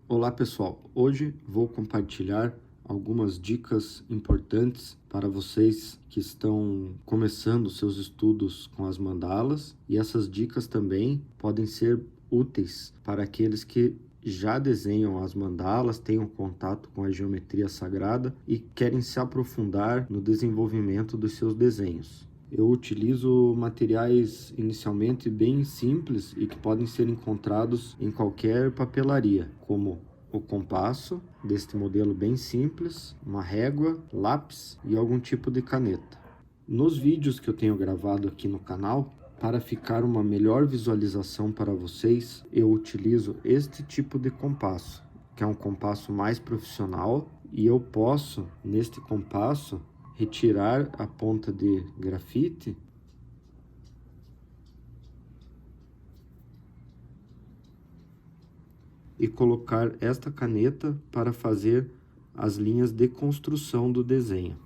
Olá pessoal, hoje vou compartilhar algumas dicas importantes para vocês que estão começando seus estudos com as mandalas, e essas dicas também podem ser úteis para aqueles que já desenham as mandalas, têm um contato com a geometria sagrada e querem se aprofundar no desenvolvimento dos seus desenhos. Eu utilizo materiais inicialmente bem simples e que podem ser encontrados em qualquer papelaria, como o compasso, deste modelo bem simples, uma régua, lápis e algum tipo de caneta. Nos vídeos que eu tenho gravado aqui no canal, para ficar uma melhor visualização para vocês, eu utilizo este tipo de compasso, que é um compasso mais profissional, e eu posso, neste compasso, retirar a ponta de grafite e colocar esta caneta para fazer as linhas de construção do desenho.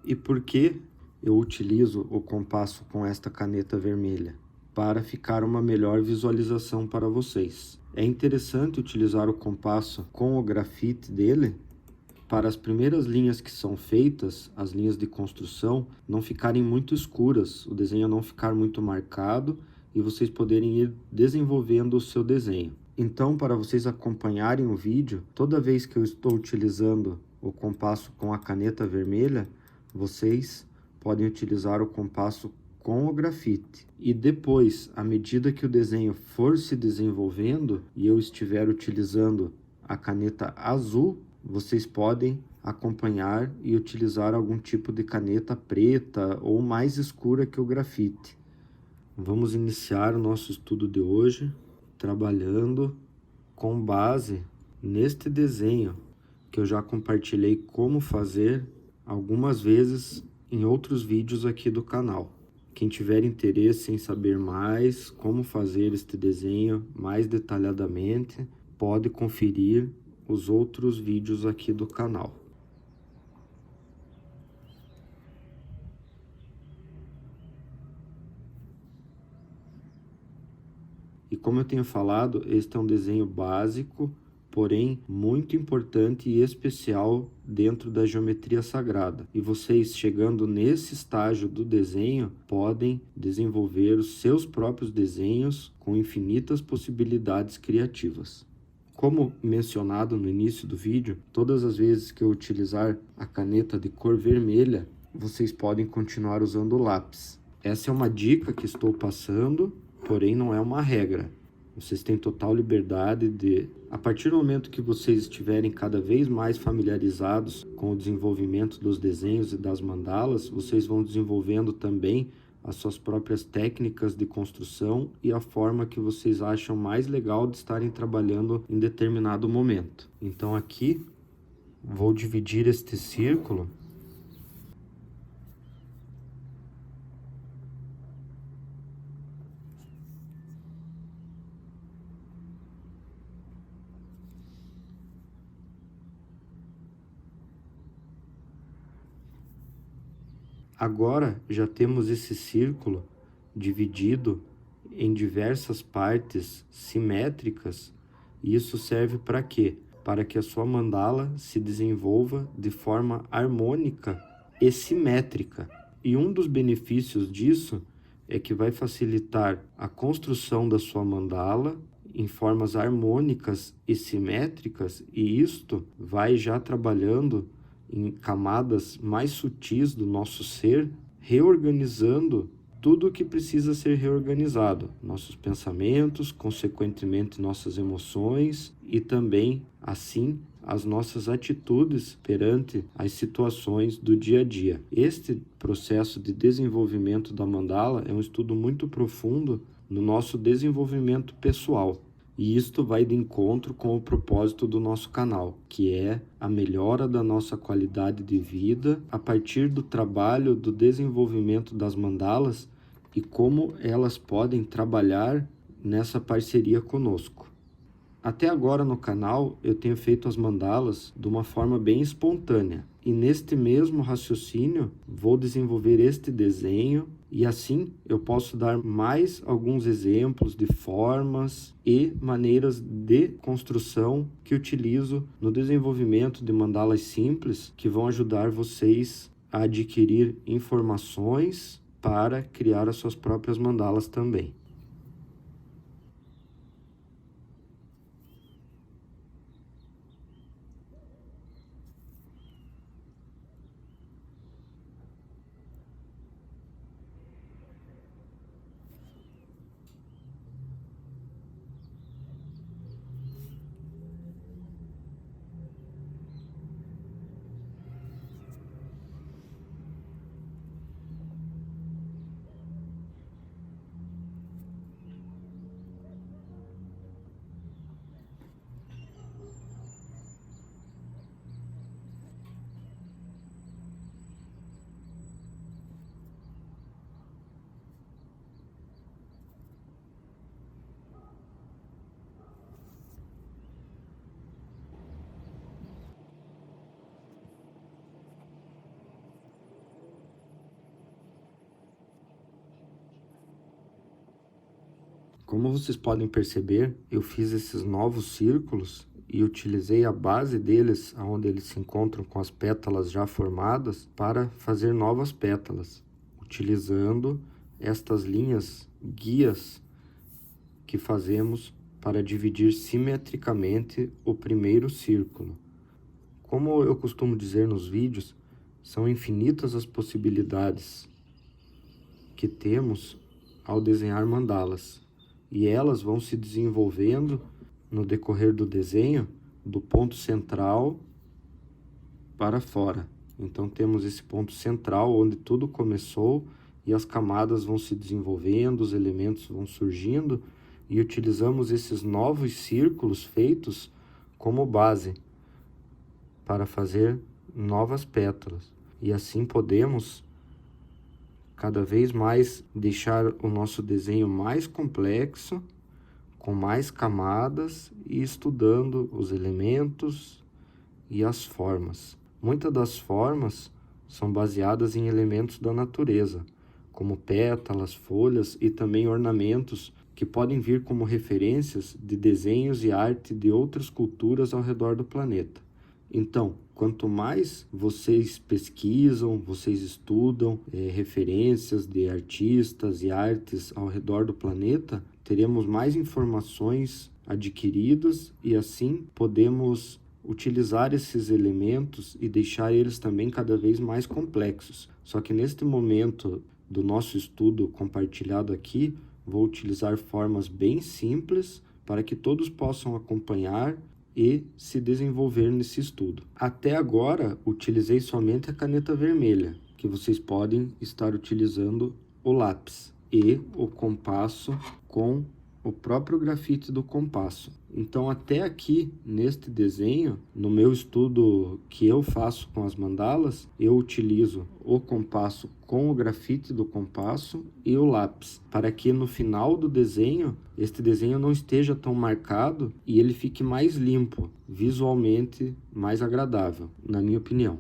E por que eu utilizo o compasso com esta caneta vermelha? Para ficar uma melhor visualização para vocês. É interessante utilizar o compasso com o grafite dele para as primeiras linhas que são feitas, as linhas de construção, não ficarem muito escuras, o desenho não ficar muito marcado e vocês poderem ir desenvolvendo o seu desenho. Então, para vocês acompanharem o vídeo, toda vez que eu estou utilizando o compasso com a caneta vermelha, vocês podem utilizar o compasso com o grafite. E depois, à medida que o desenho for se desenvolvendo e eu estiver utilizando a caneta azul, vocês podem acompanhar e utilizar algum tipo de caneta preta ou mais escura que o grafite. Vamos iniciar o nosso estudo de hoje trabalhando com base neste desenho que eu já compartilhei como fazer algumas vezes em outros vídeos aqui do canal. Quem tiver interesse em saber mais como fazer este desenho mais detalhadamente, pode conferir os outros vídeos aqui do canal. E como eu tenho falado, este é um desenho básico, porém muito importante e especial dentro da geometria sagrada. E vocês, chegando nesse estágio do desenho, podem desenvolver os seus próprios desenhos com infinitas possibilidades criativas. Como mencionado no início do vídeo, todas as vezes que eu utilizar a caneta de cor vermelha, vocês podem continuar usando o lápis. Essa é uma dica que estou passando, porém não é uma regra. Vocês têm total liberdade de, a partir do momento que vocês estiverem cada vez mais familiarizados com o desenvolvimento dos desenhos e das mandalas, vocês vão desenvolvendo também as suas próprias técnicas de construção e a forma que vocês acham mais legal de estarem trabalhando em determinado momento. Então aqui vou dividir este círculo . Agora já temos esse círculo dividido em diversas partes simétricas, e isso serve para quê? Para que a sua mandala se desenvolva de forma harmônica e simétrica. E um dos benefícios disso é que vai facilitar a construção da sua mandala em formas harmônicas e simétricas, e isto vai já trabalhando em camadas mais sutis do nosso ser, reorganizando tudo o que precisa ser reorganizado, nossos pensamentos, consequentemente nossas emoções e também, assim, as nossas atitudes perante as situações do dia a dia. Este processo de desenvolvimento da mandala é um estudo muito profundo no nosso desenvolvimento pessoal. E isto vai de encontro com o propósito do nosso canal, que é a melhora da nossa qualidade de vida a partir do trabalho do desenvolvimento das mandalas e como elas podem trabalhar nessa parceria conosco. Até agora no canal eu tenho feito as mandalas de uma forma bem espontânea. E neste mesmo raciocínio vou desenvolver este desenho e assim eu posso dar mais alguns exemplos de formas e maneiras de construção que utilizo no desenvolvimento de mandalas simples que vão ajudar vocês a adquirir informações para criar as suas próprias mandalas também. Como vocês podem perceber, eu fiz esses novos círculos e utilizei a base deles, onde eles se encontram com as pétalas já formadas, para fazer novas pétalas, utilizando estas linhas guias que fazemos para dividir simetricamente o primeiro círculo. Como eu costumo dizer nos vídeos, são infinitas as possibilidades que temos ao desenhar mandalas. E elas vão se desenvolvendo no decorrer do desenho, do ponto central para fora. Então temos esse ponto central onde tudo começou e as camadas vão se desenvolvendo, os elementos vão surgindo e utilizamos esses novos círculos feitos como base para fazer novas pétalas. E assim podemos cada vez mais deixar o nosso desenho mais complexo, com mais camadas e estudando os elementos e as formas. Muitas das formas são baseadas em elementos da natureza, como pétalas, folhas e também ornamentos que podem vir como referências de desenhos e arte de outras culturas ao redor do planeta. Então, quanto mais vocês pesquisam, vocês estudam referências de artistas e artes ao redor do planeta, teremos mais informações adquiridas e assim podemos utilizar esses elementos e deixar eles também cada vez mais complexos. Só que neste momento do nosso estudo compartilhado aqui, vou utilizar formas bem simples para que todos possam acompanhar e se desenvolver nesse estudo. Até agora, utilizei somente a caneta vermelha, que vocês podem estar utilizando o lápis e o compasso com o próprio grafite do compasso. Então, até aqui, neste desenho, no meu estudo que eu faço com as mandalas, eu utilizo o compasso com o grafite do compasso e o lápis, para que no final do desenho, este desenho não esteja tão marcado e ele fique mais limpo, visualmente mais agradável, na minha opinião.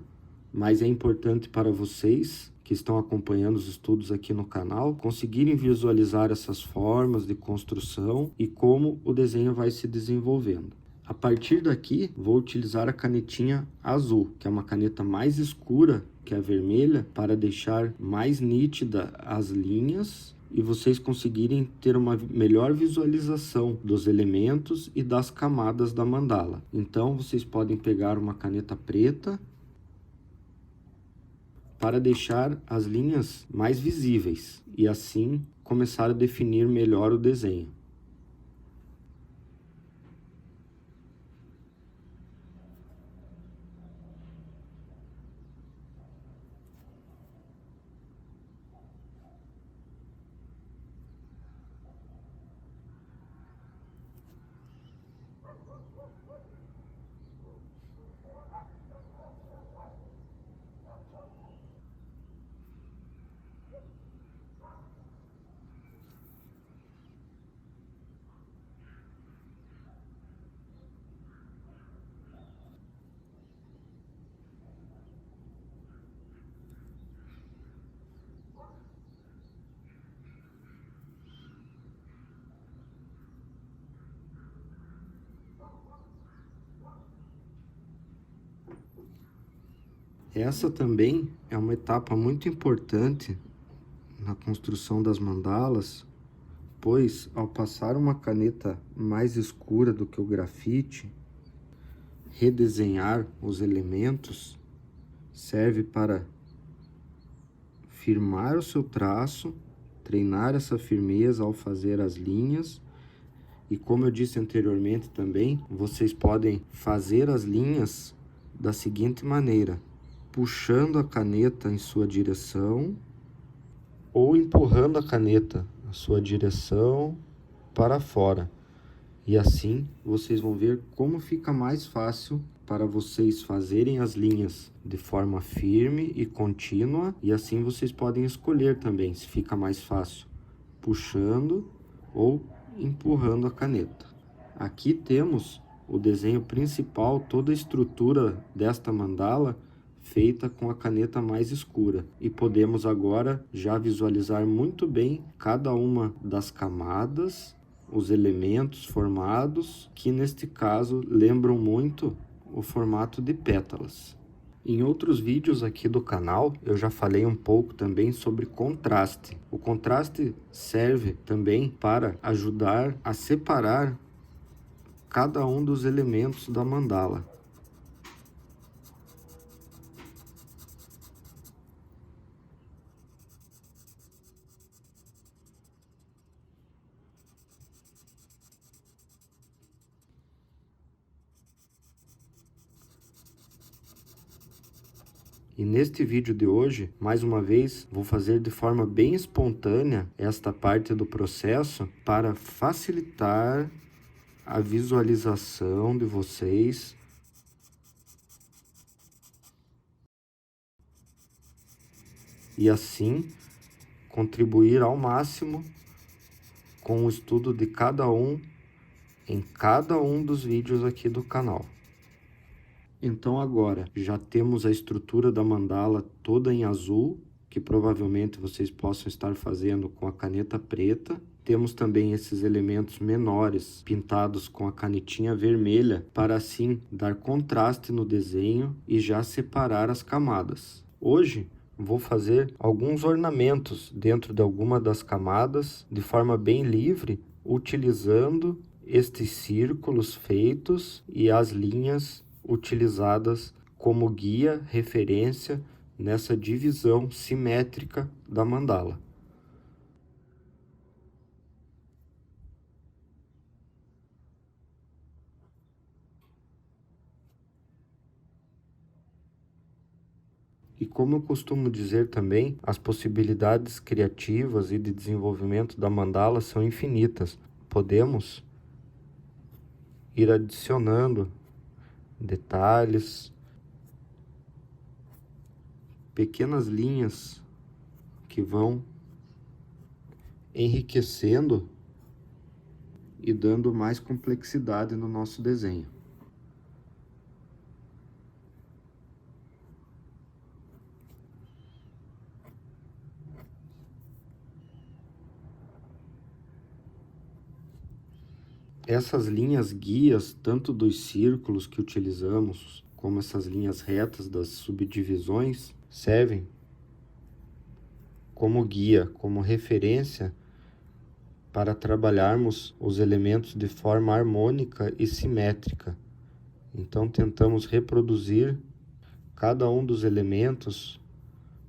Mas é importante para vocês que estão acompanhando os estudos aqui no canal, conseguirem visualizar essas formas de construção e como o desenho vai se desenvolvendo. A partir daqui, vou utilizar a canetinha azul, que é uma caneta mais escura que a vermelha, para deixar mais nítida as linhas e vocês conseguirem ter uma melhor visualização dos elementos e das camadas da mandala. Então, vocês podem pegar uma caneta preta para deixar as linhas mais visíveis e assim começar a definir melhor o desenho. Essa também é uma etapa muito importante na construção das mandalas, pois ao passar uma caneta mais escura do que o grafite, redesenhar os elementos serve para firmar o seu traço, treinar essa firmeza ao fazer as linhas. E como eu disse anteriormente também, vocês podem fazer as linhas da seguinte maneira: puxando a caneta em sua direção ou empurrando a caneta na sua direção para fora. E assim vocês vão ver como fica mais fácil para vocês fazerem as linhas de forma firme e contínua. E assim vocês podem escolher também se fica mais fácil puxando ou empurrando a caneta. Aqui temos o desenho principal, toda a estrutura desta mandala feita com a caneta mais escura. E podemos agora já visualizar muito bem cada uma das camadas, os elementos formados, que neste caso lembram muito o formato de pétalas. Em outros vídeos aqui do canal, eu já falei um pouco também sobre contraste. O contraste serve também para ajudar a separar cada um dos elementos da mandala. E neste vídeo de hoje, mais uma vez, vou fazer de forma bem espontânea esta parte do processo para facilitar a visualização de vocês. E assim, contribuir ao máximo com o estudo de cada um em cada um dos vídeos aqui do canal. Então agora já temos a estrutura da mandala toda em azul, que provavelmente vocês possam estar fazendo com a caneta preta. Temos também esses elementos menores pintados com a canetinha vermelha, para assim dar contraste no desenho e já separar as camadas. Hoje vou fazer alguns ornamentos dentro de alguma das camadas de forma bem livre, utilizando estes círculos feitos e as linhas utilizadas como guia, referência nessa divisão simétrica da mandala. E como eu costumo dizer também, as possibilidades criativas e de desenvolvimento da mandala são infinitas. Podemos ir adicionando detalhes, pequenas linhas que vão enriquecendo e dando mais complexidade no nosso desenho. Essas linhas guias, tanto dos círculos que utilizamos, como essas linhas retas das subdivisões, servem como guia, como referência para trabalharmos os elementos de forma harmônica e simétrica. Então tentamos reproduzir cada um dos elementos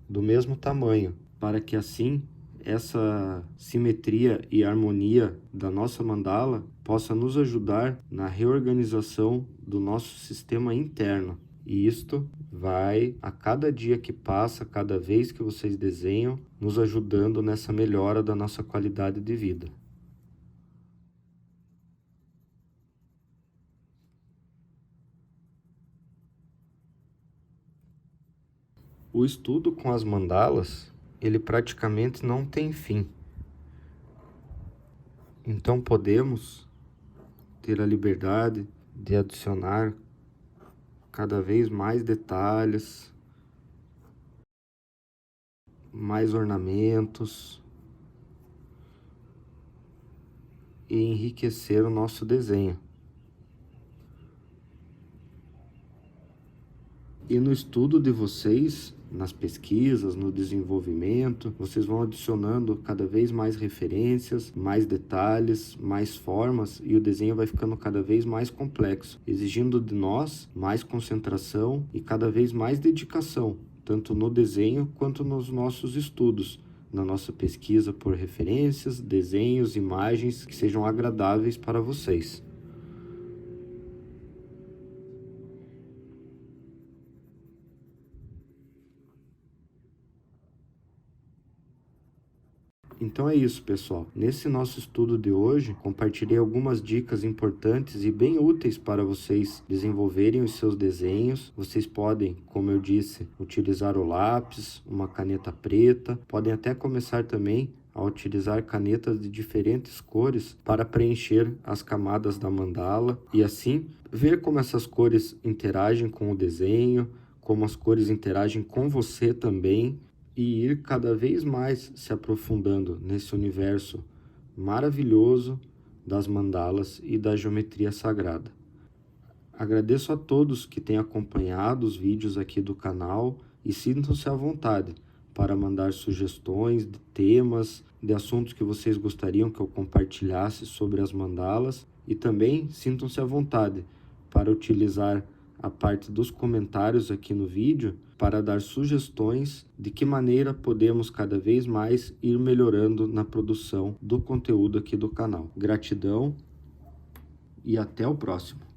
do mesmo tamanho, para que assim essa simetria e harmonia da nossa mandala possa nos ajudar na reorganização do nosso sistema interno. E isto vai, a cada dia que passa, cada vez que vocês desenham, nos ajudando nessa melhora da nossa qualidade de vida. O estudo com as mandalas, ele praticamente não tem fim. Então podemos ter a liberdade de adicionar cada vez mais detalhes, mais ornamentos e enriquecer o nosso desenho. E no estudo de vocês, nas pesquisas, no desenvolvimento, vocês vão adicionando cada vez mais referências, mais detalhes, mais formas, e o desenho vai ficando cada vez mais complexo, exigindo de nós mais concentração e cada vez mais dedicação, tanto no desenho quanto nos nossos estudos, na nossa pesquisa por referências, desenhos, imagens que sejam agradáveis para vocês. Então é isso, pessoal. Nesse nosso estudo de hoje, compartilhei algumas dicas importantes e bem úteis para vocês desenvolverem os seus desenhos. Vocês podem, como eu disse, utilizar o lápis, uma caneta preta, podem até começar também a utilizar canetas de diferentes cores para preencher as camadas da mandala e assim ver como essas cores interagem com o desenho, como as cores interagem com você também, e ir cada vez mais se aprofundando nesse universo maravilhoso das mandalas e da geometria sagrada. Agradeço a todos que têm acompanhado os vídeos aqui do canal e sintam-se à vontade para mandar sugestões de temas, de assuntos que vocês gostariam que eu compartilhasse sobre as mandalas, e também sintam-se à vontade para utilizar a parte dos comentários aqui no vídeo para dar sugestões de que maneira podemos cada vez mais ir melhorando na produção do conteúdo aqui do canal. Gratidão e até o próximo.